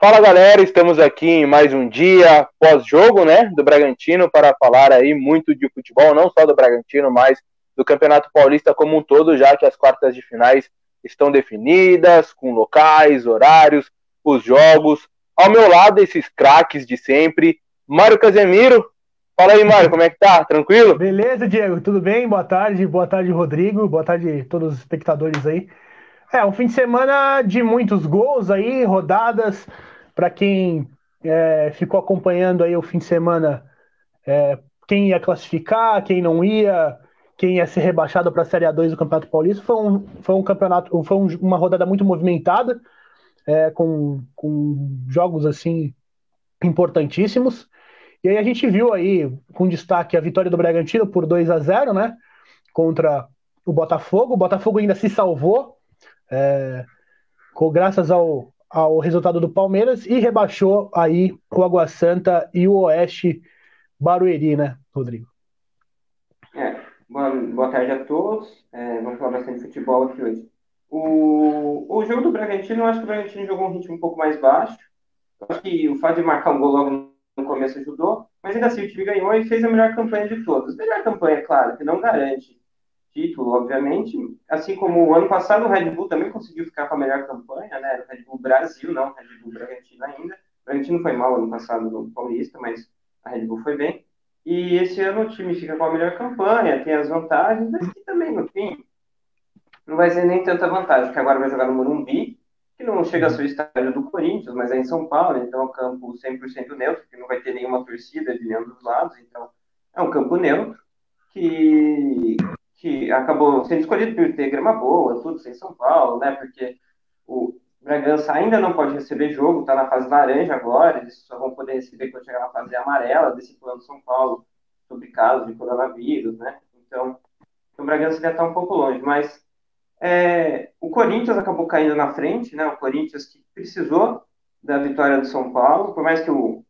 Fala galera, estamos aqui em mais um dia pós-jogo, né, do Bragantino para falar aí muito de futebol, não só do Bragantino, mas do Campeonato Paulista como um todo, já que as quartas de finais estão definidas, com locais, horários, os jogos. Ao meu lado, esses craques de sempre, Mário Casemiro. Fala aí, Mário, como é que tá? Tranquilo? Beleza, Diego? Tudo bem? Boa tarde, Rodrigo. Boa tarde a todos os espectadores aí. Um fim de semana de muitos gols aí, rodadas. Para quem ficou acompanhando aí o fim de semana, quem ia classificar, quem não ia, quem ia ser rebaixado para a Série A2 do Campeonato Paulista. Foi um campeonato, uma rodada muito movimentada, com jogos assim importantíssimos. E aí a gente viu aí, com destaque, a vitória do Bragantino por 2-0, né? Contra o Botafogo. O Botafogo ainda se salvou, graças ao resultado do Palmeiras, e rebaixou aí o Água Santa e o Oeste Barueri, né, Rodrigo? Boa tarde a todos. Vamos falar bastante de futebol aqui hoje. O jogo do Bragantino, eu acho que o Bragantino jogou um ritmo um pouco mais baixo. Eu acho que o fato de marcar um gol logo no começo ajudou, mas ainda assim o time ganhou e fez a melhor campanha de todas. Melhor campanha, claro, que não garante título, obviamente. Assim como o ano passado o Red Bull também conseguiu ficar com a melhor campanha, né? O Red Bull Brasil, não o Red Bull Bragantino ainda. O Bragantino foi mal ano passado no Paulista, mas a Red Bull foi bem. E esse ano o time fica com a melhor campanha, tem as vantagens, mas que também, no fim, não vai ser nem tanta vantagem, porque agora vai jogar no Morumbi, que não chega a ser o estádio do Corinthians, mas é em São Paulo, então é um campo 100% neutro, que não vai ter nenhuma torcida de nenhum dos lados, então é um campo neutro, que acabou sendo escolhido por ter grama boa, tudo sem São Paulo, né? Porque o Bragança ainda não pode receber jogo, está na fase laranja agora, eles só vão poder receber quando chegar na fase amarela desse plano São Paulo, sobre casos de coronavírus, né? Então, o Bragança ainda está um pouco longe, mas o Corinthians acabou caindo na frente, né? O Corinthians que precisou da vitória do São Paulo, por mais que o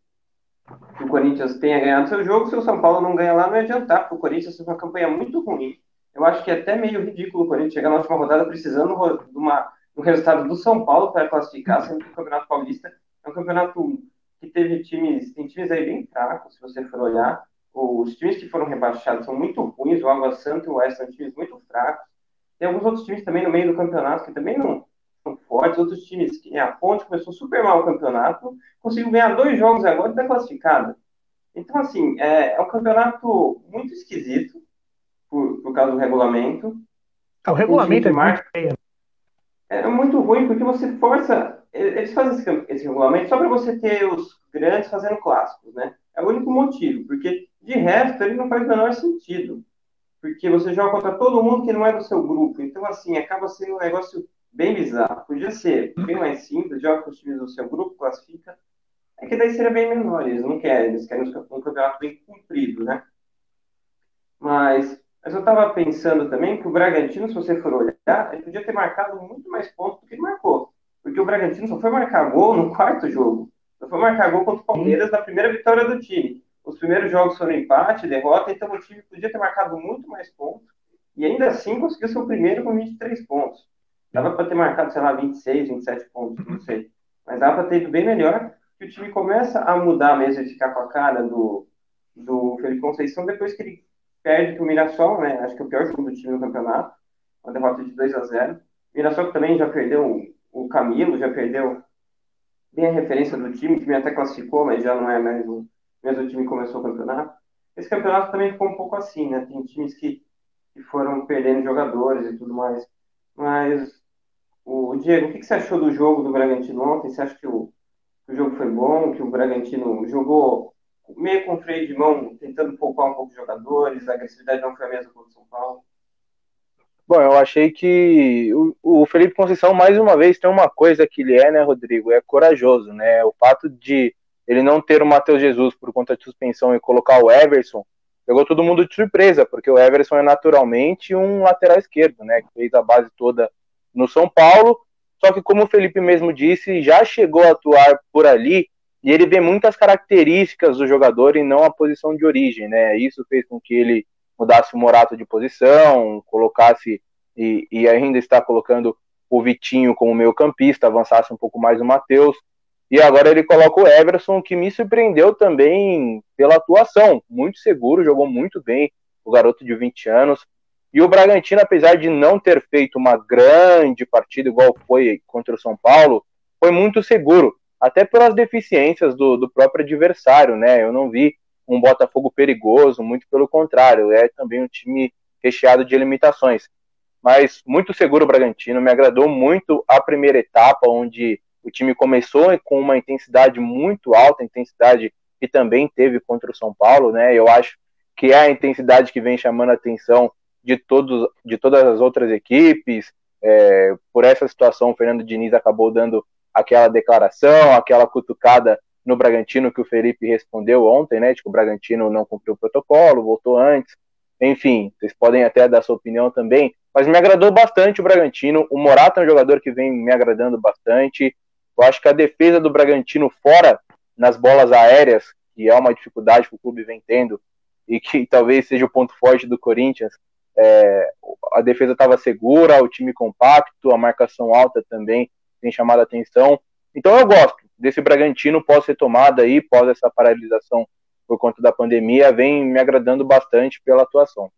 Corinthians tenha ganhado seu jogo, se o São Paulo não ganhar lá, não vai adiantar, porque o Corinthians fez uma campanha muito ruim. Eu acho que é até meio ridículo o Corinthians chegar na última rodada precisando do resultado do São Paulo para classificar, sendo que o Campeonato Paulista é um campeonato que tem times aí bem fracos, se você for olhar. Os times que foram rebaixados são muito ruins, o Água Santa e o Oeste são times muito fracos. Tem alguns outros times também no meio do campeonato que também não são fortes, outros times que a Ponte começou super mal o campeonato, conseguiu ganhar 2 jogos agora e está classificado. Então, assim, é um campeonato muito esquisito, por causa do regulamento. O Um time regulamento que é muito marca. feio. É muito ruim, porque você força. Eles fazem esse regulamento só para você ter os grandes fazendo clássicos, né? É o único motivo, porque de resto ele não faz o menor sentido. Porque você joga contra todo mundo que não é do seu grupo. Então, assim, acaba sendo um negócio bem bizarro. Podia ser bem mais simples, joga com os times do seu grupo, classifica. É que daí seria bem menor, eles não querem, eles querem um campeonato bem cumprido, né? Mas eu estava pensando também que o Bragantino, se você for olhar, ele podia ter marcado muito mais pontos do que ele marcou. Porque o Bragantino só foi marcar gol no quarto jogo. Só foi marcar gol contra o Sim. Palmeiras na primeira vitória do time. Os primeiros jogos foram empate, derrota, então o time podia ter marcado muito mais pontos. E ainda assim conseguiu ser o primeiro com 23 pontos. Dava para ter marcado, sei lá, 26, 27 pontos, não sei. Mas dava para ter ido bem melhor, que o time começa a mudar mesmo e ficar com a cara do Felipe Conceição depois que ele perde para o Mirassol, né? Acho que é o pior jogo do time no campeonato, uma derrota de 2-0. O Mirassol também já perdeu o Camilo, já perdeu bem a referência do time, o time até classificou, mas já não é mais o mesmo time que começou o campeonato. Esse campeonato também ficou um pouco assim, né? Tem times que foram perdendo jogadores e tudo mais. Mas, Diego, o que você achou do jogo do Bragantino ontem? Você acha que o jogo foi bom, que o Bragantino jogou meio com freio de mão, tentando poupar um pouco de jogadores, a agressividade não foi a mesma contra o São Paulo? Bom, eu achei que o Felipe Conceição, mais uma vez, tem uma coisa que ele é, né, Rodrigo? É corajoso, né? O fato de ele não ter o Matheus Jesus por conta de suspensão e colocar o Everson, pegou todo mundo de surpresa, porque o Everson é naturalmente um lateral esquerdo, né? Que fez a base toda no São Paulo. Só que, como o Felipe mesmo disse, já chegou a atuar por ali e ele vê muitas características do jogador e não a posição de origem, né? Isso fez com que ele mudasse o Morato de posição, colocasse e ainda está colocando o Vitinho como meio campista, avançasse um pouco mais o Matheus. E agora ele coloca o Everson, que me surpreendeu também pela atuação. Muito seguro, jogou muito bem o garoto de 20 anos. E o Bragantino, apesar de não ter feito uma grande partida igual foi contra o São Paulo, foi muito seguro, até pelas deficiências do próprio adversário, né? Eu não vi um Botafogo perigoso, muito pelo contrário, é também um time recheado de limitações. Mas muito seguro o Bragantino, me agradou muito a primeira etapa, onde o time começou com uma intensidade muito alta, intensidade que também teve contra o São Paulo, né? Eu acho que é a intensidade que vem chamando a atenção de todas as outras equipes. Por essa situação, o Fernando Diniz acabou dando aquela declaração, aquela cutucada no Bragantino que o Felipe respondeu ontem, né? De que o Bragantino não cumpriu o protocolo, voltou antes. Enfim, vocês podem até dar sua opinião também, mas me agradou bastante o Bragantino. O Morata é um jogador que vem me agradando bastante. Eu acho que a defesa do Bragantino fora nas bolas aéreas, que é uma dificuldade que o clube vem tendo e que talvez seja o ponto forte do Corinthians, a defesa estava segura, o time compacto, a marcação alta também tem chamado a atenção. Então eu gosto desse Bragantino pós-retomada aí, pós essa paralisação por conta da pandemia, vem me agradando bastante pela atuação.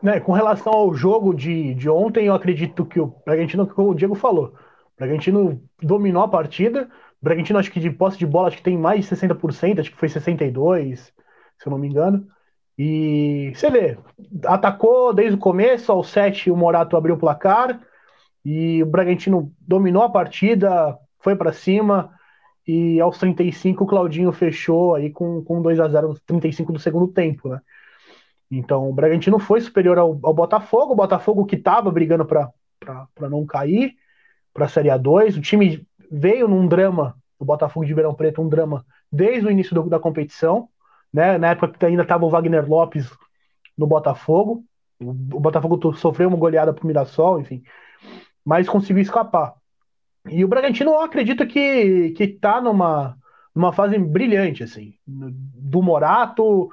Né, com relação ao jogo de ontem, eu acredito que o Bragantino, como o Diego falou, o Bragantino dominou a partida. O Bragantino, acho que de posse de bola, acho que tem mais de 60%, acho que foi 62%, se eu não me engano. E você vê, atacou desde o começo, aos 7 o Morato abriu o placar, e o Bragantino dominou a partida, foi para cima, e aos 35 o Claudinho fechou aí com 2-0 nos 35 do segundo tempo, né? Então o Bragantino foi superior ao Botafogo, o Botafogo que estava brigando para não cair para a Série A2, o time veio num drama, o Botafogo de Ribeirão Preto, um drama desde o início da competição, né? Na época que ainda estava o Wagner Lopes no Botafogo, o Botafogo sofreu uma goleada para o Mirassol, enfim, mas conseguiu escapar. E o Bragantino, eu acredito que tá numa fase brilhante, assim, do Morato,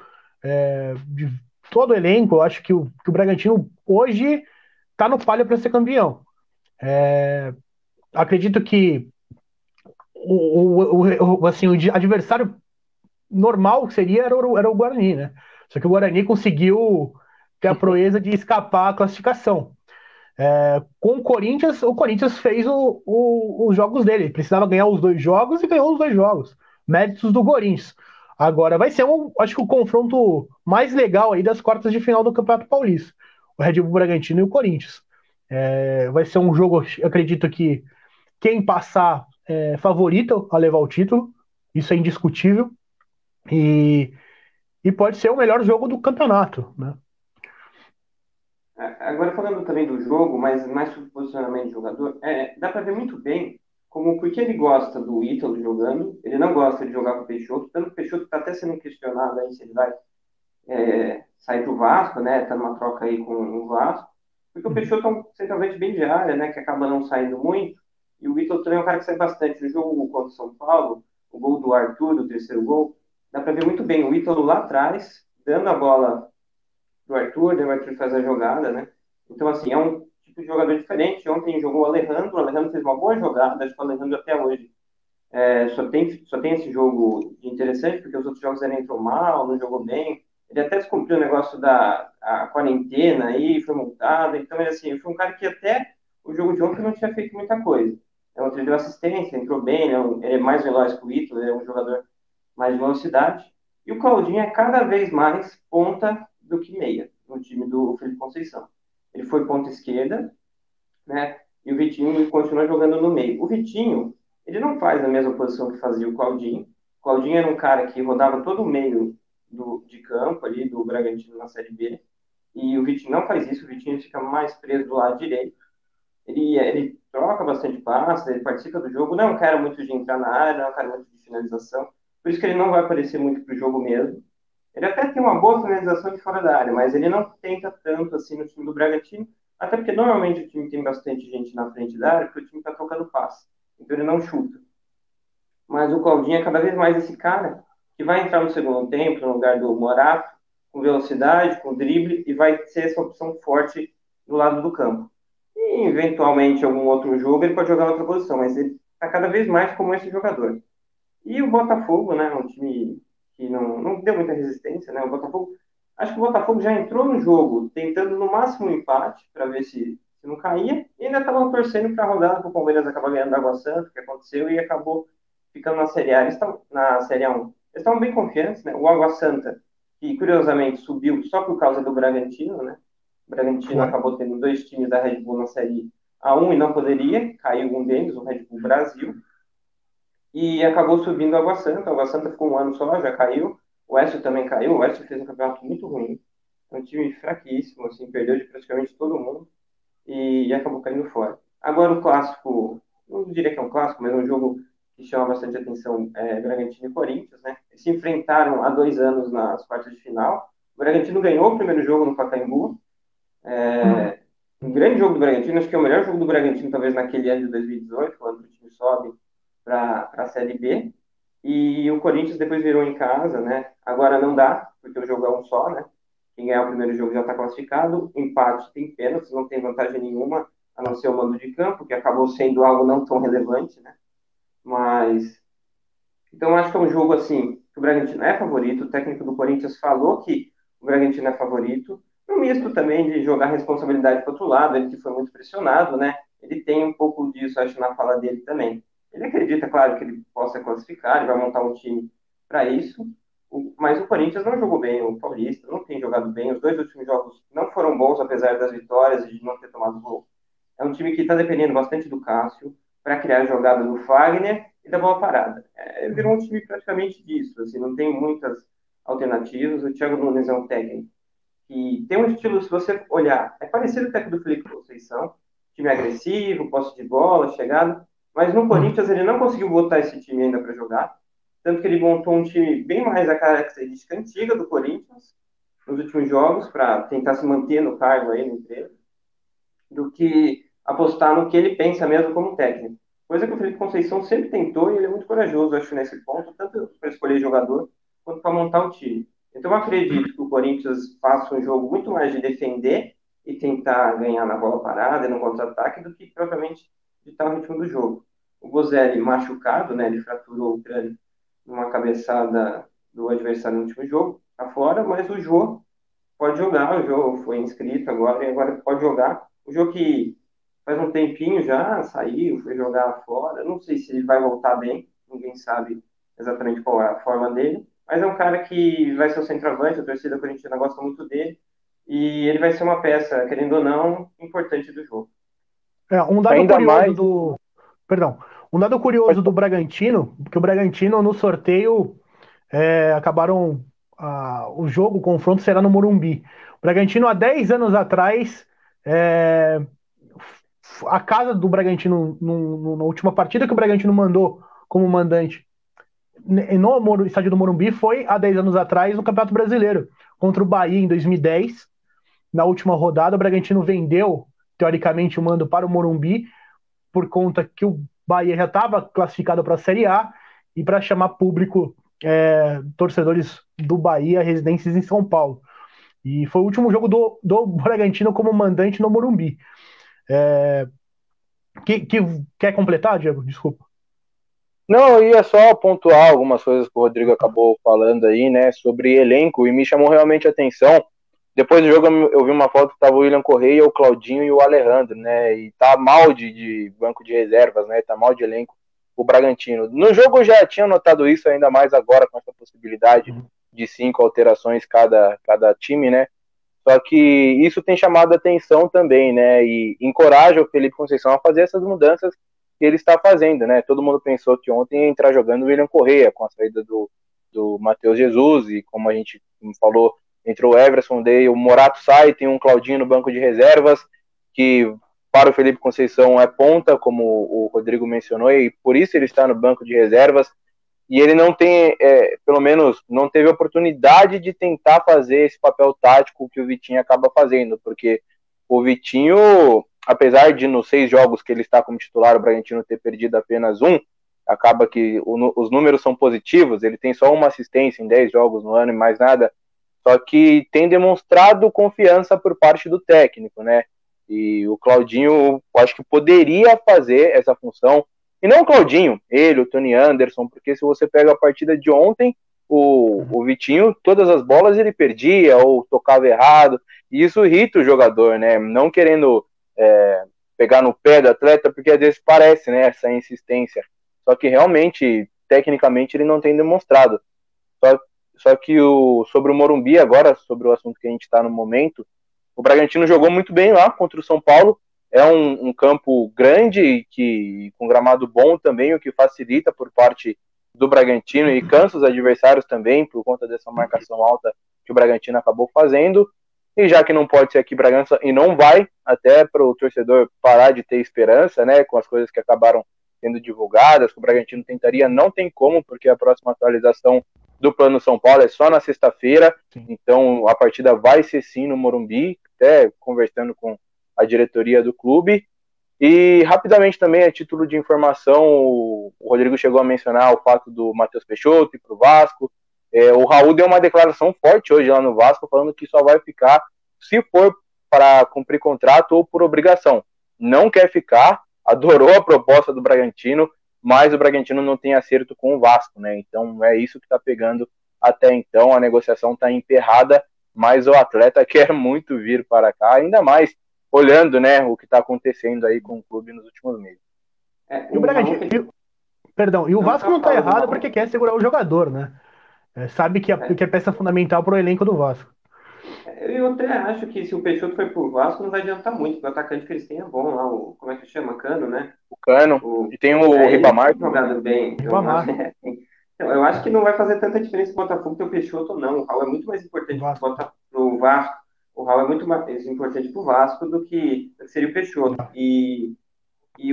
de todo o elenco. Eu acho que o Bragantino hoje tá no palio para ser campeão. Acredito que assim, o adversário normal que seria era o Guarani, né? Só que o Guarani conseguiu ter a proeza de escapar a classificação. Com o Corinthians fez os jogos dele. Ele precisava ganhar os 2 jogos e ganhou os 2 jogos. Méritos do Corinthians. Agora vai ser, acho que o confronto mais legal aí das quartas de final do Campeonato Paulista. O Red Bull Bragantino e o Corinthians. Vai ser um jogo, eu acredito que quem passar é favorito a levar o título. Isso é indiscutível. E, e pode ser o melhor jogo do campeonato, né? Agora falando também do jogo, mas mais sobre o posicionamento do jogador, dá para ver muito bem como porque ele gosta do Ítalo jogando, ele não gosta de jogar com o Peixoto, tanto que o Peixoto está até sendo questionado aí se ele vai sair do Vasco, né? Tá numa troca aí com o Vasco, porque o Peixoto é um centroavante bem de área, né? Que acaba não saindo muito, e o Ítalo também é um cara que sai bastante. No jogo contra o São Paulo, o gol do Arthur, o terceiro gol, dá para ver muito bem o Ítalo lá atrás, dando a bola do Arthur, daí o Arthur faz a jogada, né? Então, assim, é um tipo de jogador diferente. Ontem jogou o Alejandro fez uma boa jogada, acho que o Alejandro até hoje só tem esse jogo de interessante, porque os outros jogos ele entrou mal, não jogou bem. Ele até descumpriu o negócio da a quarentena aí, foi multado. Então, assim, foi um cara que até o jogo de ontem não tinha feito muita coisa. Ontem ele deu assistência, entrou bem, ele é mais veloz que o Ito, ele é um jogador mais de velocidade. E o Claudinho é cada vez mais ponta do que meia no time do Felipe Conceição. Ele foi ponta esquerda, né? E o Vitinho continua jogando no meio. O Vitinho, ele não faz a mesma posição que fazia o Claudinho. O Claudinho era um cara que rodava todo o meio de campo ali do Bragantino na Série B. E o Vitinho não faz isso. O Vitinho fica mais preso do lado direito. Ele troca bastante passes, ele participa do jogo. Não é um cara muito de entrar na área, não é um cara muito de finalização. Por isso que ele não vai aparecer muito pro jogo mesmo. Ele até tem uma boa finalização de fora da área, mas ele não tenta tanto assim no time do Bragantino, até porque normalmente o time tem bastante gente na frente da área, porque o time está trocando passe. Então ele não chuta. Mas o Claudinho é cada vez mais esse cara que vai entrar no segundo tempo, no lugar do Morato, com velocidade, com drible, e vai ser essa opção forte do lado do campo. E, eventualmente, algum outro jogo, ele pode jogar em outra posição, mas ele está cada vez mais como esse jogador. E o Botafogo, né, um time que não deu muita resistência, né, o Botafogo, acho que o Botafogo já entrou no jogo tentando no máximo um empate para ver se não caía, e ainda estavam torcendo para a rodada para o Palmeiras acabar ganhando da Água Santa, que aconteceu, e acabou ficando na Série A. Na Série A1. Eles estavam bem confiantes, né, o Água Santa, que curiosamente subiu só por causa do Bragantino, né, o Bragantino Foi. acabou tendo 2 times da Red Bull na Série A1 e não poderia, caiu um deles, o Red Bull Brasil, e acabou subindo o Água Santa. O Água Santa ficou um ano só, já caiu. O Oeste também caiu. O Oeste fez um campeonato muito ruim. É um time fraquíssimo, assim, perdeu de praticamente todo mundo e acabou caindo fora. Agora o clássico, não diria que é um clássico, mas é um jogo que chama bastante atenção, Bragantino e Corinthians, né? Eles se enfrentaram há 2 anos nas quartas de final. O Bragantino ganhou o primeiro jogo no Pacaembu. Um grande jogo do Bragantino, acho que é o melhor jogo do Bragantino, talvez naquele ano de 2018, quando o time sobe para a Série B. E o Corinthians depois virou em casa, né? Agora não dá, porque o jogo é um só, né? Quem ganhar o primeiro jogo já está classificado. Empate tem pênaltis, não tem vantagem nenhuma, a não ser o mando de campo, que acabou sendo algo não tão relevante, né? Mas. Então, acho que é um jogo assim, que o Bragantino é favorito. O técnico do Corinthians falou que o Bragantino é favorito. Um misto também de jogar responsabilidade para o outro lado, ele que foi muito pressionado, né? Ele tem um pouco disso, acho, na fala dele também. Ele acredita, claro, que ele possa classificar, ele vai montar um time para isso. Mas o Corinthians não jogou bem, o Paulista não tem jogado bem. Os 2 últimos jogos não foram bons, apesar das vitórias e de não ter tomado gol. É um time que está dependendo bastante do Cássio para criar jogada do Fagner e da bola parada. Virou um time praticamente disso, assim, não tem muitas alternativas. O Thiago Nunes é um técnico que tem um estilo, se você olhar, é parecido com o do Felipe Conceição, time agressivo, posse de bola, chegada, mas no Corinthians ele não conseguiu botar esse time ainda para jogar, tanto que ele montou um time bem mais a característica antiga do Corinthians nos últimos jogos, para tentar se manter no cargo aí no emprego, do que apostar no que ele pensa mesmo como técnico. Coisa que o Felipe Conceição sempre tentou e ele é muito corajoso, acho, nesse ponto, tanto para escolher jogador quanto para montar o time. Então, eu acredito que o Corinthians faça um jogo muito mais de defender e tentar ganhar na bola parada e no contra-ataque do que propriamente ditar o ritmo do jogo. O Bozelli machucado, né, ele fraturou o crânio numa cabeçada do adversário no último jogo, tá fora, mas o Jô pode jogar. O Jô foi inscrito agora e agora pode jogar. O Jô que faz um tempinho já saiu, foi jogar fora. Não sei se ele vai voltar bem, ninguém sabe exatamente qual é a forma dele, mas é um cara que vai ser o centroavante, a torcida corintiana gosta muito dele, e ele vai ser uma peça, querendo ou não, importante do jogo. Um dado Ainda curioso mais. do. Perdão. Um dado curioso do Bragantino, que o Bragantino no sorteio acabaram. O jogo, o confronto será no Morumbi. O Bragantino, há 10 anos atrás, a casa do Bragantino, na última partida que o Bragantino mandou como mandante no estádio do Morumbi, foi há 10 anos atrás no Campeonato Brasileiro, contra o Bahia em 2010. Na última rodada, o Bragantino vendeu, teoricamente, o mando para o Morumbi, por conta que o Bahia já estava classificado para a Série A e para chamar público, torcedores do Bahia, residentes em São Paulo. E foi o último jogo do Bragantino como mandante no Morumbi. Quer completar, Diego? Desculpa. Não, eu ia só pontuar algumas coisas que o Rodrigo acabou falando aí, né, sobre elenco, e me chamou realmente a atenção. Depois do jogo eu vi uma foto que tava o William Correia, o Claudinho e o Alejandro, né, e tá mal de banco de reservas, né, tá mal de elenco o Bragantino. No jogo eu já tinha notado isso, ainda mais agora com essa possibilidade de 5 alterações cada time, né, só que isso tem chamado a atenção também, né, e encoraja o Felipe Conceição a fazer essas mudanças que ele está fazendo, né? Todo mundo pensou que ontem ia entrar jogando o William Correia com a saída do Matheus Jesus, e como a gente falou, entrou o Everson, daí o Morato sai, tem um Claudinho no banco de reservas, que para o Felipe Conceição é ponta, como o Rodrigo mencionou, e por isso ele está no banco de reservas, e ele não tem, pelo menos, não teve oportunidade de tentar fazer esse papel tático que o Vitinho acaba fazendo, porque o Vitinho, apesar de nos 6 jogos que ele está como titular, o Bragantino ter perdido apenas um, acaba que os números são positivos, ele tem só uma assistência em 10 jogos no ano e mais nada, só que tem demonstrado confiança por parte do técnico, né? E o Claudinho, eu acho que poderia fazer essa função, E não o Claudinho, ele, o Tony Anderson, porque se você pega a partida de ontem, o Vitinho, todas as bolas ele perdia ou tocava errado, e isso irrita o jogador, né? Não querendo pegar no pé do atleta, porque às vezes parece, né, essa insistência. Só que realmente, tecnicamente, ele não tem demonstrado. Só que sobre o Morumbi agora, sobre o assunto que a gente está no momento, o Bragantino jogou muito bem lá contra o São Paulo. É um campo grande e com gramado bom também, o que facilita por parte do Bragantino e cansa os adversários também por conta dessa marcação alta que o Bragantino acabou fazendo. E já que não pode ser aqui Bragança, e não vai, até para o torcedor parar de ter esperança, né, com as coisas que acabaram sendo divulgadas, que o Bragantino tentaria, não tem como, porque a próxima atualização do Plano São Paulo é só na sexta-feira, então a partida vai ser sim no Morumbi, até conversando com a diretoria do clube. E rapidamente também, a título de informação, o Rodrigo chegou a mencionar o fato do Matheus Peixoto ir para o Vasco. O Raul deu uma declaração forte hoje lá no Vasco, falando que só vai ficar se for para cumprir contrato ou por obrigação. Não quer ficar, adorou a proposta do Bragantino, mas o Bragantino não tem acerto com o Vasco, né? Então é isso que está pegando até então. A negociação está emperrada, mas o atleta quer muito vir para cá, ainda mais olhando, né, o que está acontecendo aí com o clube nos últimos meses. E o Bragantino, perdão, e o Vasco não está errado porque quer segurar o jogador, né? Sabe que é peça fundamental para o elenco do Vasco. Eu até acho que se o Peixoto for pro Vasco não vai adiantar muito, porque o atacante que eles têm é bom lá, como é que chama? Cano, né? O Cano, e tem o Ribamar. Ele tem jogado bem. Então, eu acho que não vai fazer tanta diferença pro Botafogo ter o Peixoto ou não. O Raul é muito mais importante pro Vasco. O Raul é muito mais importante pro Vasco do que seria o Peixoto. E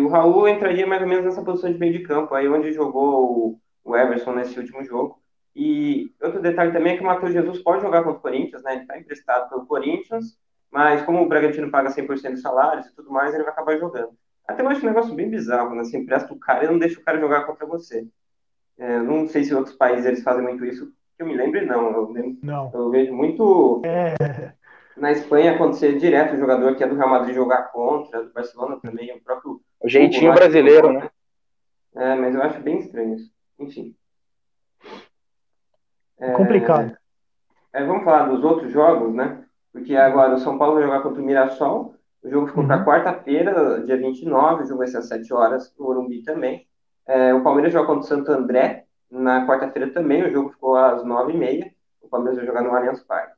o Raul entraria mais ou menos nessa posição de meio de campo, aí onde jogou o Everson nesse último jogo. E outro detalhe também é que o Matheus Jesus pode jogar contra o Corinthians, né? Ele está emprestado pelo Corinthians, mas como o Bragantino paga 100% dos salários e tudo mais, ele vai acabar jogando. Até eu acho um negócio bem bizarro, né? Você empresta o cara e não deixa o cara jogar contra você. Não sei se em outros países eles fazem muito isso, que eu me lembre, não. Eu vejo muito na Espanha acontecer direto o jogador que é do Real Madrid jogar contra, do Barcelona também, o próprio... O jeitinho brasileiro, né? Mas eu acho bem estranho isso. Enfim. Complicado. Vamos falar dos outros jogos, né? Porque agora o São Paulo vai jogar contra o Mirassol. O jogo ficou para quarta-feira, dia 29. O jogo vai ser às 7 horas, no Morumbi também. O Palmeiras joga contra o Santo André na quarta-feira também. O jogo ficou às 9h30. O Palmeiras vai jogar no Allianz Parque.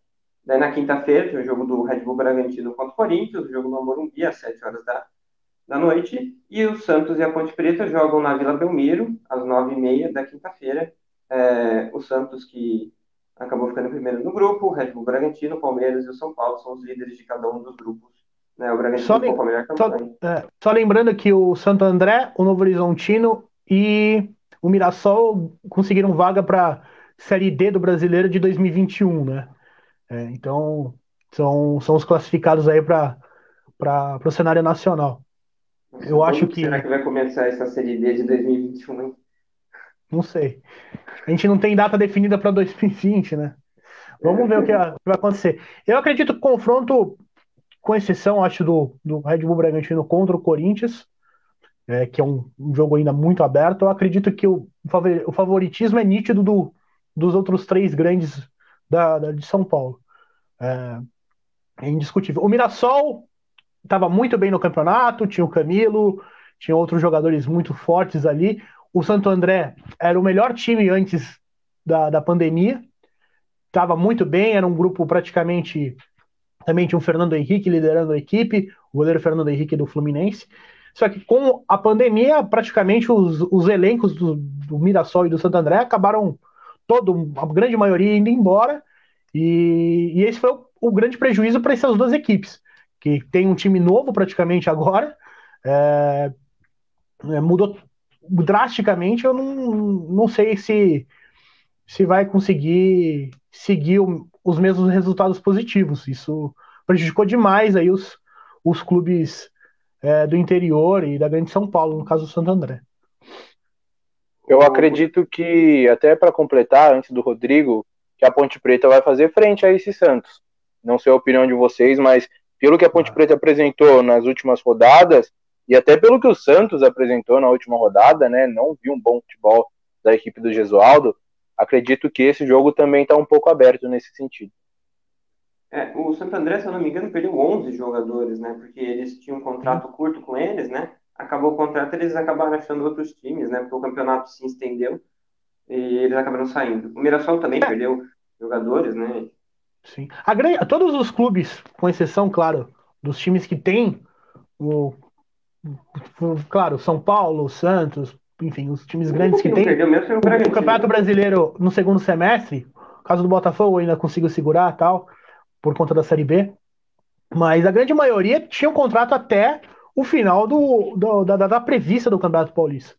Daí na quinta-feira tem o jogo do Red Bull Bragantino contra o Corinthians. O jogo no Morumbi às 7 horas da noite. E o Santos e a Ponte Preta jogam na Vila Belmiro às 9h30 da quinta-feira. O Santos, que acabou ficando primeiro no grupo, o Red Bull Bragantino, o Palmeiras e o São Paulo são os líderes de cada um dos grupos. Né? O Bragantino ficou com a melhor campanha. Só lembrando que o Santo André, o Novo Horizontino e o Mirassol conseguiram vaga para Série D do Brasileiro de 2021, né? Então, são os classificados aí para o cenário nacional. Eu acho que... Será que vai começar essa Série D de 2021, hein? Não sei. A gente não tem data definida para 2020, né? Vamos ver o que vai acontecer. Eu acredito que o confronto, com exceção, acho, do Red Bull Bragantino contra o Corinthians, que é um jogo ainda muito aberto, eu acredito que o favoritismo é nítido dos outros três grandes de São Paulo. É indiscutível. O Mirassol estava muito bem no campeonato, tinha o Camilo, tinha outros jogadores muito fortes ali. O Santo André era o melhor time antes da pandemia, estava muito bem, era um grupo praticamente... Também tinha o Fernando Henrique liderando a equipe, o goleiro Fernando Henrique do Fluminense. Só que com a pandemia, praticamente os elencos do Mirassol e do Santo André acabaram, a grande maioria, indo embora. E esse foi o grande prejuízo para essas duas equipes, que tem um time novo praticamente agora. Mudou drasticamente. Eu não sei se vai conseguir seguir os mesmos resultados positivos. Isso prejudicou demais aí os clubes do interior e da grande São Paulo, no caso do Santo André. Eu acredito que, até para completar, antes do Rodrigo, que a Ponte Preta vai fazer frente a esse Santos. Não sei a opinião de vocês, mas pelo que a Ponte Preta apresentou nas últimas rodadas, E até pelo que o Santos apresentou na última rodada, né, não vi um bom futebol da equipe do Gesualdo, acredito que esse jogo também está um pouco aberto nesse sentido. O Santo André, se eu não me engano, perdeu 11 jogadores, né? Porque eles tinham um contrato curto com eles, né? Acabou o contrato, eles acabaram achando outros times, né? Porque o campeonato se estendeu e eles acabaram saindo. O Mirassol também perdeu jogadores, né? Sim. Todos os clubes, com exceção, claro, dos times que têm o, claro, São Paulo, Santos, enfim, os times O grandes único que que não têm perdeu mesmo foi o o Bragantino, Campeonato né? Brasileiro no segundo semestre, no caso do Botafogo, eu ainda consigo segurar tal, por conta da Série B, mas a grande maioria tinha um contrato até o final da data prevista do Campeonato Paulista.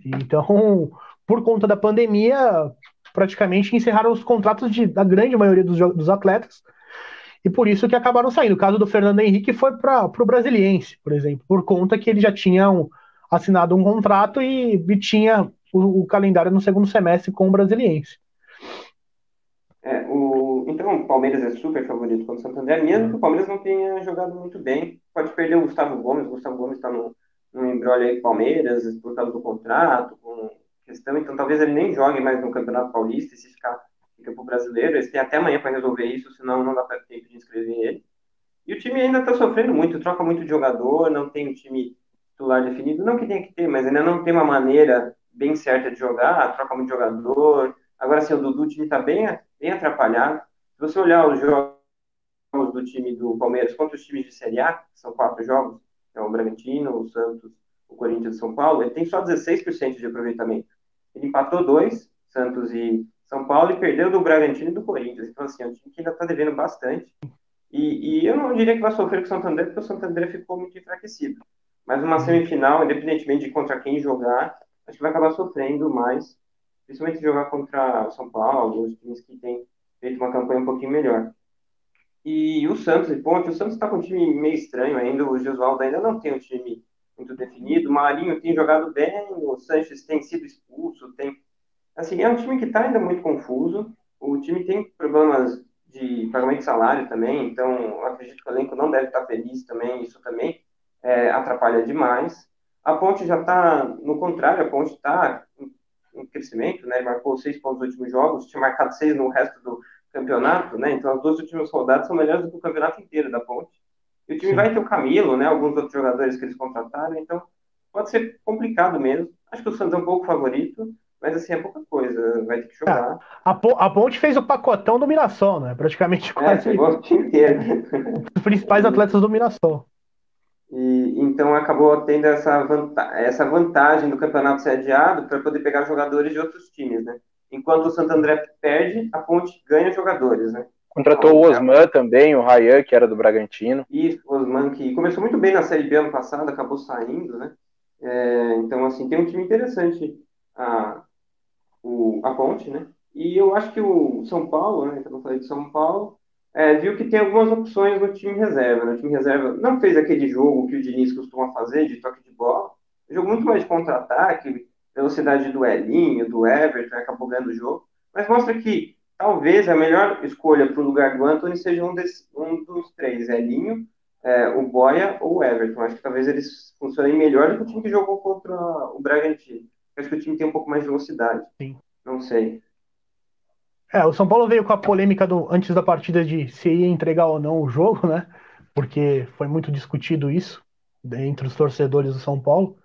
Então, por conta da pandemia, praticamente encerraram os contratos da grande maioria dos atletas, e por isso que acabaram saindo. O caso do Fernando Henrique foi para o Brasiliense, por exemplo, por conta que ele já tinha assinado um contrato e tinha o calendário no segundo semestre com o Brasiliense. Então, o Palmeiras é super favorito contra o Santo André, mesmo que o Palmeiras não tenha jogado muito bem. Pode perder o Gustavo Gomes está no embrolho aí com o Palmeiras, por causa do contrato, com questão, então talvez ele nem jogue mais no Campeonato Paulista, e se fica para o brasileiro. Eles têm até amanhã para resolver isso, senão não dá para tempo de inscrever ele. E o time ainda está sofrendo muito, troca muito de jogador, não tem um time titular definido, não que tenha que ter, mas ainda não tem uma maneira bem certa de jogar, troca muito de jogador. Agora sim, o Dudu, o time está bem atrapalhado. Se você olhar os jogos do time do Palmeiras contra os times de Série A, que são 4 jogos, é o Bragantino, o Santos, o Corinthians e São Paulo, ele tem só 16% de aproveitamento. Ele empatou 2, Santos e São Paulo, e perdeu do Bragantino e do Corinthians. Então, assim, é um time que ainda está devendo bastante. E eu não diria que vai sofrer com o Santander, porque o Santander ficou muito enfraquecido. Mas uma semifinal, independentemente de contra quem jogar, acho que vai acabar sofrendo mais, principalmente jogar contra o São Paulo, os times que têm feito uma campanha um pouquinho melhor. E o Santos, e ponte, o Santos está com um time meio estranho ainda, o Gesualdo ainda não tem um time muito definido, o Marinho tem jogado bem, o Sanches tem sido expulso, assim, é um time que está ainda muito confuso, o time tem problemas de pagamento de salário também, então eu acredito que o elenco não deve estar feliz também, isso também atrapalha demais. A Ponte já está, no contrário, a Ponte está em crescimento, né? Marcou 6 pontos nos últimos jogos, tinha marcado 6 no resto do campeonato, né? Então as duas últimas rodadas são melhores do que o campeonato inteiro da Ponte. E o time vai ter o Camilo, né? Alguns outros jogadores que eles contrataram, então pode ser complicado mesmo. Acho que o Santos é um pouco favorito, mas assim, é pouca coisa, vai ter que jogar. A Ponte fez o pacotão do Mirassol, né? Praticamente quase Pegou o time inteiro. os principais atletas do Mirassol. Então acabou tendo essa vantagem do campeonato sediado para poder pegar jogadores de outros times, né? Enquanto o Santo André perde, a Ponte ganha jogadores, né? Contratou o Osman também, o Rayan, que era do Bragantino. E o Osman, que começou muito bem na Série B ano passado, acabou saindo, né? Então, assim, tem um time interessante, a, a Ponte, né? E eu acho que o São Paulo, né? Então, eu falei de São Paulo, viu que tem algumas opções no time reserva, né? O time reserva não fez aquele jogo que o Diniz costuma fazer, de toque de bola. Jogo muito mais de contra-ataque, velocidade do Elinho, do Everton, acabou ganhando o jogo. Mas mostra que talvez a melhor escolha para o lugar do Antony seja um dos três, Elinho, o Boia ou o Everton. Acho que talvez eles funcionem melhor do que o time que jogou contra o Bragantino. Acho que o time tem um pouco mais de velocidade. Sim. Não sei. O São Paulo veio com a polêmica antes da partida de se ia entregar ou não o jogo, né? Porque foi muito discutido isso entre os torcedores do São Paulo.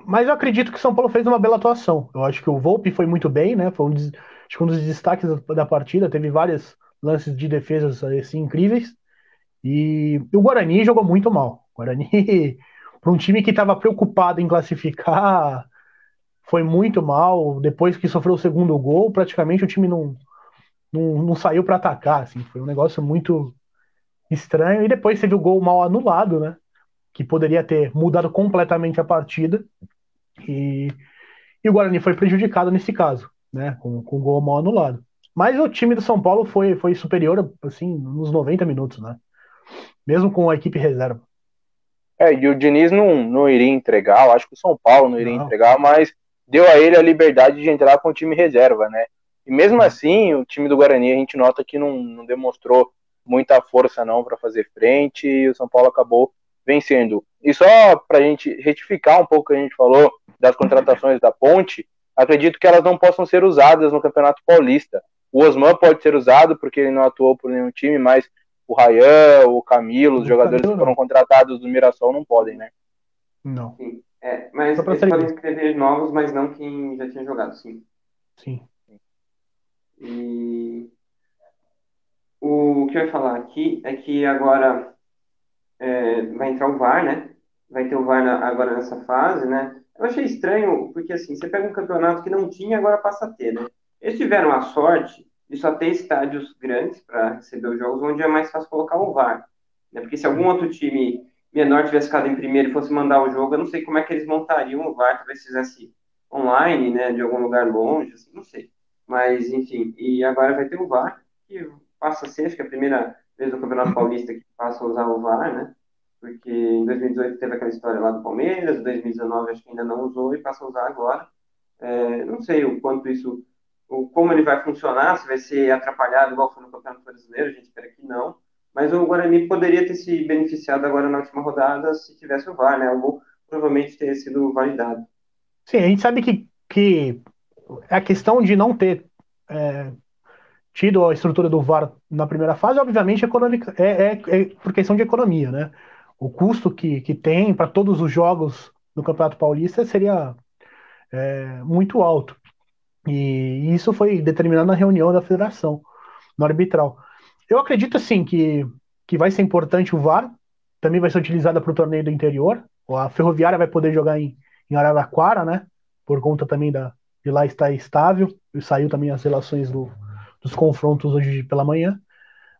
Mas eu acredito que o São Paulo fez uma bela atuação. Eu acho que o Volpi foi muito bem, né? Foi acho que um dos destaques da partida. Teve vários lances de defesas assim, incríveis. E o Guarani jogou muito mal. O Guarani, para um time que estava preocupado em classificar, foi muito mal. Depois que sofreu o segundo gol, praticamente o time não saiu para atacar. Assim, foi um negócio muito estranho. E depois teve o gol mal anulado, né? Que poderia ter mudado completamente a partida. E o Guarani foi prejudicado nesse caso, né? Com o gol mal anulado. Mas o time do São Paulo foi superior, assim, nos 90 minutos, né? Mesmo com a equipe reserva. E o Diniz não iria entregar, eu acho que o São Paulo não iria Não. entregar, mas deu a ele a liberdade de entrar com o time reserva, né? E mesmo assim, o time do Guarani a gente nota que não demonstrou muita força não para fazer frente e o São Paulo acabou vencendo. E só para a gente retificar um pouco o que a gente falou das contratações da Ponte, acredito que elas não possam ser usadas no Campeonato Paulista. O Osman pode ser usado porque ele não atuou por nenhum time, mas o Rayan, o Camilo, os jogadores que foram contratados do Mirassol não podem, né? Não. Sim. Mas eles podem escrever novos, mas não quem já tinha jogado, sim. Sim. E o que eu ia falar aqui é que agora vai entrar o VAR, né? Vai ter o VAR agora nessa fase, né? Eu achei estranho, porque assim, você pega um campeonato que não tinha, agora passa a ter, né? Eles tiveram a sorte de só ter estádios grandes para receber os jogos, onde é mais fácil colocar o VAR. Né? Porque se algum outro time menor tivesse ficado em primeiro e fosse mandar o jogo, eu não sei como é que eles montariam o VAR, talvez fizesse online, né? De algum lugar longe, assim, não sei. Mas, enfim, e agora vai ter o VAR, que passa a ser, acho que é a primeira vez no Campeonato Paulista que passa a usar o VAR, né? Porque em 2018 teve aquela história lá do Palmeiras, em 2019 acho que ainda não usou e passa a usar agora. Não sei o quanto isso, como ele vai funcionar, se vai ser atrapalhado igual foi no Campeonato Brasileiro, a gente espera que não. Mas o Guarani poderia ter se beneficiado agora na última rodada se tivesse o VAR, né? O gol provavelmente teria sido validado. Sim, a gente sabe que a questão de não ter é, tido a estrutura do VAR na primeira fase, obviamente, é por questão de economia, né? O custo que tem para todos os jogos do Campeonato Paulista seria muito alto. E isso foi determinado na reunião da federação, no arbitral. Eu acredito, assim, que vai ser importante o VAR, também vai ser utilizada para o torneio do interior. A Ferroviária vai poder jogar em Araraquara, né? Por conta também de lá estar estável. E saiu também as relações dos confrontos hoje pela manhã.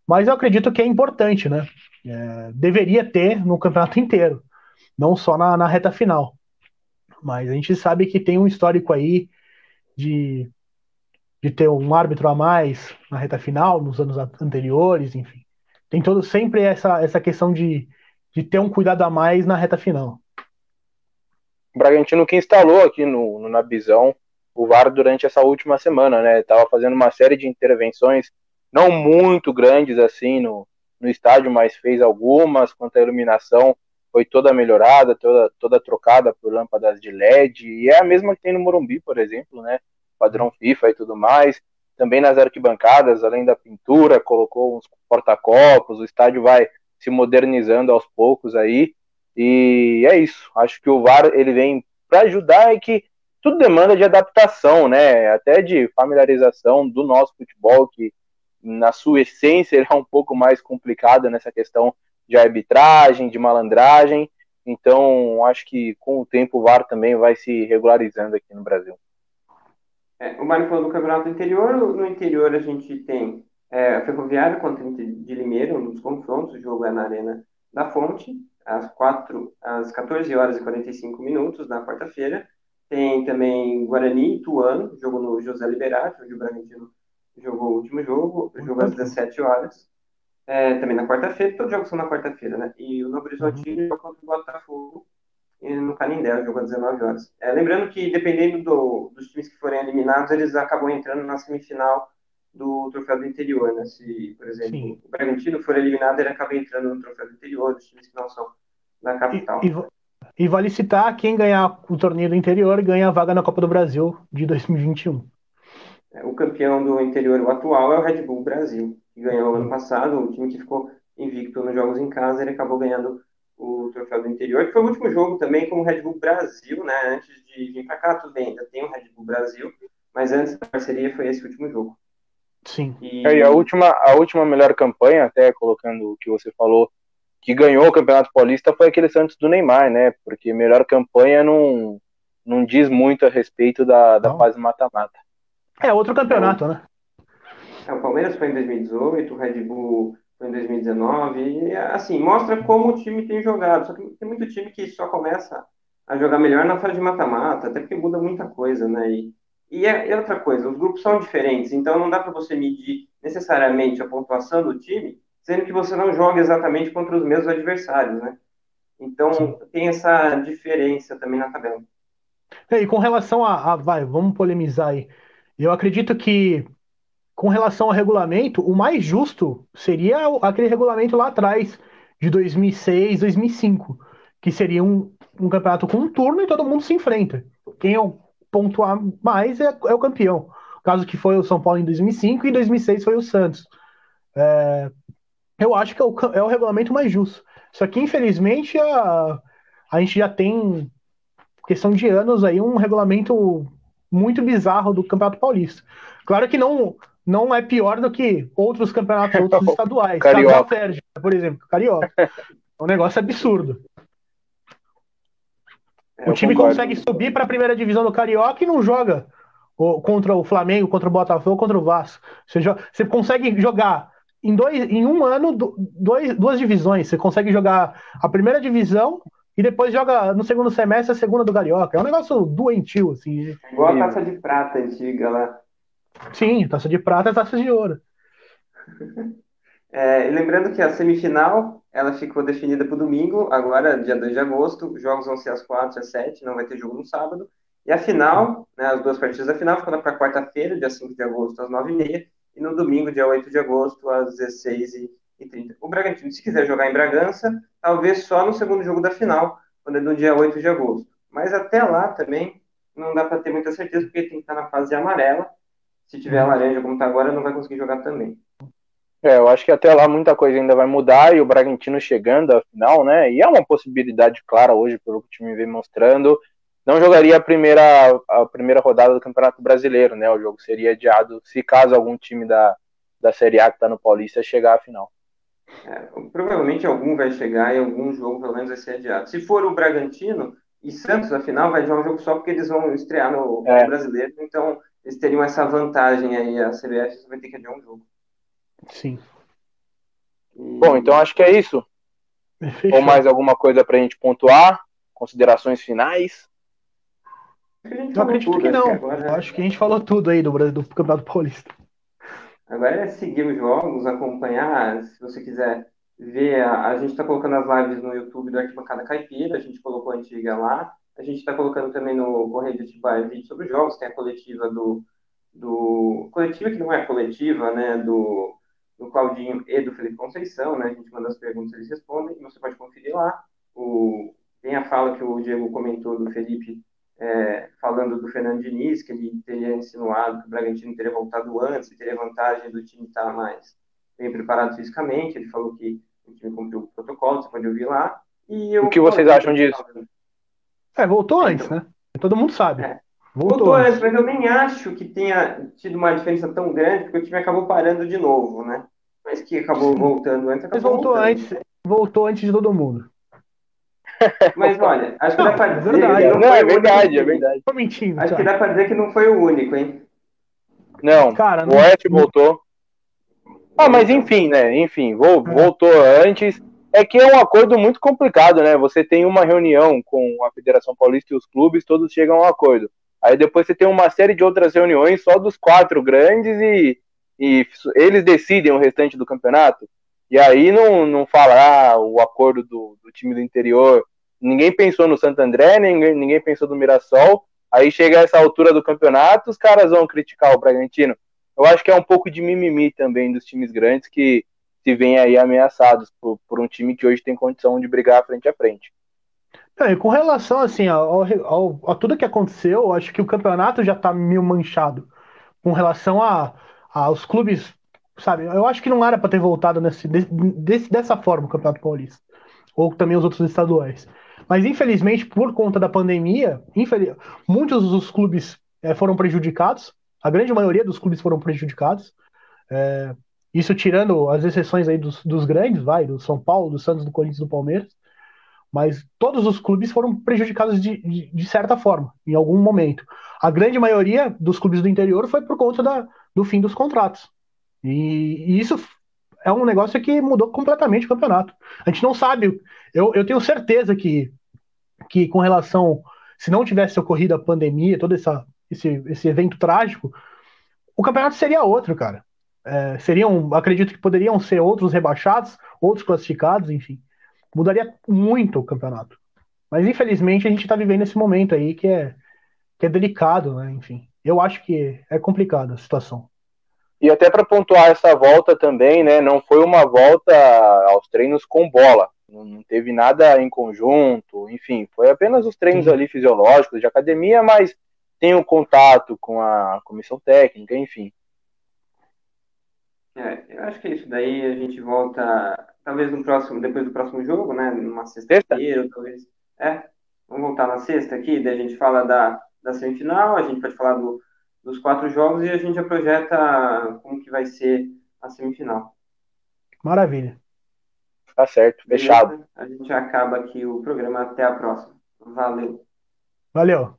Mas eu acredito que é importante, né? Deveria ter no campeonato inteiro, não só na reta final. Mas a gente sabe que tem um histórico aí de, de ter um árbitro a mais na reta final, nos anos anteriores, enfim. Tem todo sempre essa questão de ter um cuidado a mais na reta final. O Bragantino que instalou aqui na Visão o VAR durante essa última semana, né? Estava fazendo uma série de intervenções, não muito grandes assim no estádio, mas fez algumas. Quanto à iluminação, foi toda melhorada, toda trocada por lâmpadas de LED, e é a mesma que tem no Morumbi, por exemplo, né? Padrão FIFA e tudo mais. Também nas arquibancadas, além da pintura, colocou uns porta-copos, o estádio vai se modernizando aos poucos aí. E é isso. Acho que o VAR ele vem para ajudar e que tudo demanda de adaptação, né? Até de familiarização do nosso futebol, que na sua essência ele é um pouco mais complicado nessa questão de arbitragem, de malandragem. Então, acho que com o tempo o VAR também vai se regularizando aqui no Brasil. O Mário falou do campeonato interior. No interior a gente tem a Ferroviária contra o Inter de Limeira, um dos confrontos. O jogo é na Arena da Fonte, às 14 horas e 45 minutos, na quarta-feira. Tem também Guarani e Ituano, jogo no José Liberati, onde o Bragantino jogou o último jogo, jogo às 17 horas. Também na quarta-feira, todos os jogos são na quarta-feira, né? E o Novo Horizontino joga contra o Botafogo no Canindé, jogo às 19 horas. Lembrando que, dependendo dos times que forem eliminados, eles acabam entrando na semifinal do Troféu do Interior, né? Se, por exemplo, Sim. o Bragantino for eliminado, ele acaba entrando no Troféu do Interior, os times que não são da capital. E vale citar, quem ganhar o torneio do interior ganha a vaga na Copa do Brasil de 2021. O campeão do interior, o atual, é o Red Bull Brasil, que ganhou ano passado, o time que ficou invicto nos jogos em casa, ele acabou ganhando o Troféu do Interior, que foi o último jogo também com o Red Bull Brasil, né? Antes de vir para cá, tudo bem, ainda tem o Red Bull Brasil, mas antes da parceria foi esse último jogo. Sim. E a última melhor campanha, até colocando o que você falou, que ganhou o Campeonato Paulista foi aquele Santos do Neymar, né? Porque melhor campanha não diz muito a respeito da fase mata-mata. É outro campeonato, né? O Palmeiras foi em 2018, o Red Bull foi em 2019, e assim, mostra como o time tem jogado. Só que tem muito time que só começa a jogar melhor na fase de mata-mata, até porque muda muita coisa, né? E outra coisa, os grupos são diferentes, então não dá para você medir necessariamente a pontuação do time, sendo que você não joga exatamente contra os mesmos adversários, né? Então tem essa diferença também na tabela. E com relação vamos polemizar aí. Eu acredito que, com relação ao regulamento, o mais justo seria aquele regulamento lá atrás, de 2006, 2005, que seria um campeonato com um turno e todo mundo se enfrenta. Quem pontuar mais é o campeão. O caso que foi o São Paulo em 2005 e em 2006 foi o Santos. Eu acho que é o regulamento mais justo. Só que, infelizmente, a gente já tem, questão de anos aí, um regulamento muito bizarro do Campeonato Paulista. Claro que não é pior do que outros campeonatos, outros estaduais. Caso da Carioca. Sérgio, por exemplo, Carioca. É um negócio absurdo. O time concordo. consegue subir para a primeira divisão do Carioca e não joga contra o Flamengo, contra o Botafogo, contra o Vasco. Você consegue jogar em um ano duas divisões. Você consegue jogar a primeira divisão e depois joga no segundo semestre a segunda do Carioca. É um negócio doentio, assim. Igual a taça de prata antiga lá. Sim, taça de prata e taça de ouro. E lembrando que a semifinal ela ficou definida para o domingo, agora, dia 2 de agosto. Os jogos vão ser às 4 às 7, não vai ter jogo no sábado. E a final, né, as duas partidas da final, ficam para quarta-feira, dia 5 de agosto, às 9h30, e no domingo, dia 8 de agosto, às 16h30. O Bragantino, se quiser jogar em Bragança, talvez só no segundo jogo da final, quando é no dia 8 de agosto. Mas até lá também não dá para ter muita certeza, porque tem que estar na fase amarela. Se tiver laranja como está agora, não vai conseguir jogar também. Eu acho que até lá muita coisa ainda vai mudar e o Bragantino chegando à final, né? E é uma possibilidade clara hoje, pelo que o time vem mostrando. Não jogaria a primeira rodada do Campeonato Brasileiro, né? O jogo seria adiado se caso algum time da Série A que está no Paulista chegar à final. Provavelmente algum vai chegar e algum jogo pelo menos vai ser adiado. Se for o Bragantino e Santos, na final, vai jogar um jogo só porque eles vão estrear no Brasileiro, então eles teriam essa vantagem aí, a CBF vai ter que adiar um jogo. Sim. Bom, então acho que é isso. Fechou. Ou mais alguma coisa pra gente pontuar? Considerações finais? Eu acredito que não. Eu acho que a gente falou tudo aí do Campeonato Paulista. Agora é seguir os jogos, acompanhar. Se você quiser ver, a gente está colocando as lives no YouTube do Arquibancada Caipira, a gente colocou a antiga lá. A gente está colocando também no Correio de Atibaia vídeo sobre os jogos, tem a coletiva coletiva que não é coletiva, né, do Claudinho e do Felipe Conceição, né, a gente manda as perguntas, eles respondem, e você pode conferir lá. Tem a fala que o Diego comentou do Felipe, falando do Fernando Diniz, que ele teria insinuado que o Bragantino teria voltado antes, e teria vantagem do time estar mais bem preparado fisicamente. Ele falou que o time cumpriu o protocolo, você pode ouvir lá. E o que vocês acham disso? Voltou antes, né? Todo mundo sabe. Voltou antes, mas eu nem acho que tenha tido uma diferença tão grande, porque o time acabou parando de novo, né? Mas que acabou voltando antes, Mas voltou antes de todo mundo. Mas olha, acho que dá pra dizer que é verdade. Tô mentindo. Acho que dá pra dizer que não foi o único, hein? Não, cara, o Oeste voltou. Mas enfim, né? Enfim, voltou antes. É que é um acordo muito complicado, né? Você tem uma reunião com a Federação Paulista e os clubes, todos chegam a um acordo. Aí depois você tem uma série de outras reuniões só dos 4 grandes e eles decidem o restante do campeonato. E aí não fala o acordo do time do interior. Ninguém pensou no Santo André, ninguém pensou no Mirassol. Aí chega essa altura do campeonato, os caras vão criticar o Bragantino. Eu acho que é um pouco de mimimi também dos times grandes que se veem aí ameaçados por um time que hoje tem condição de brigar frente a frente. E com relação assim, a tudo que aconteceu, eu acho que o campeonato já está meio manchado com relação aos clubes, sabe? Eu acho que não era para ter voltado dessa forma o Campeonato Paulista, ou também os outros estaduais. Mas infelizmente, por conta da pandemia, muitos dos clubes foram prejudicados, a grande maioria dos clubes foram prejudicados. Isso tirando as exceções aí dos grandes, do São Paulo, do Santos, do Corinthians, do Palmeiras. Mas todos os clubes foram prejudicados de certa forma, em algum momento. A grande maioria dos clubes do interior foi por conta do fim dos contratos. E isso é um negócio que mudou completamente o campeonato. A gente não sabe. Eu tenho certeza que com relação. Se não tivesse ocorrido a pandemia, todo esse evento trágico, o campeonato seria outro, cara. Acredito que poderiam ser outros rebaixados, outros classificados, enfim. Mudaria muito o campeonato. Mas infelizmente a gente está vivendo esse momento aí que é delicado, né? Enfim, eu acho que é complicada a situação. E até para pontuar essa volta também, né? Não foi uma volta aos treinos com bola. Não teve nada em conjunto, enfim, foi apenas os treinos Sim. ali fisiológicos de academia, mas tem o contato com a comissão técnica, enfim. Eu acho que é isso. Daí a gente volta, talvez no próximo, depois do próximo jogo, né? Numa Sexta? sexta-feira, ou talvez. Vamos voltar na sexta aqui, daí a gente fala da semifinal, a gente pode falar dos 4 jogos e a gente já projeta como que vai ser a semifinal. Maravilha. Tá certo, fechado. Beleza? A gente acaba aqui o programa. Até a próxima. Valeu. Valeu.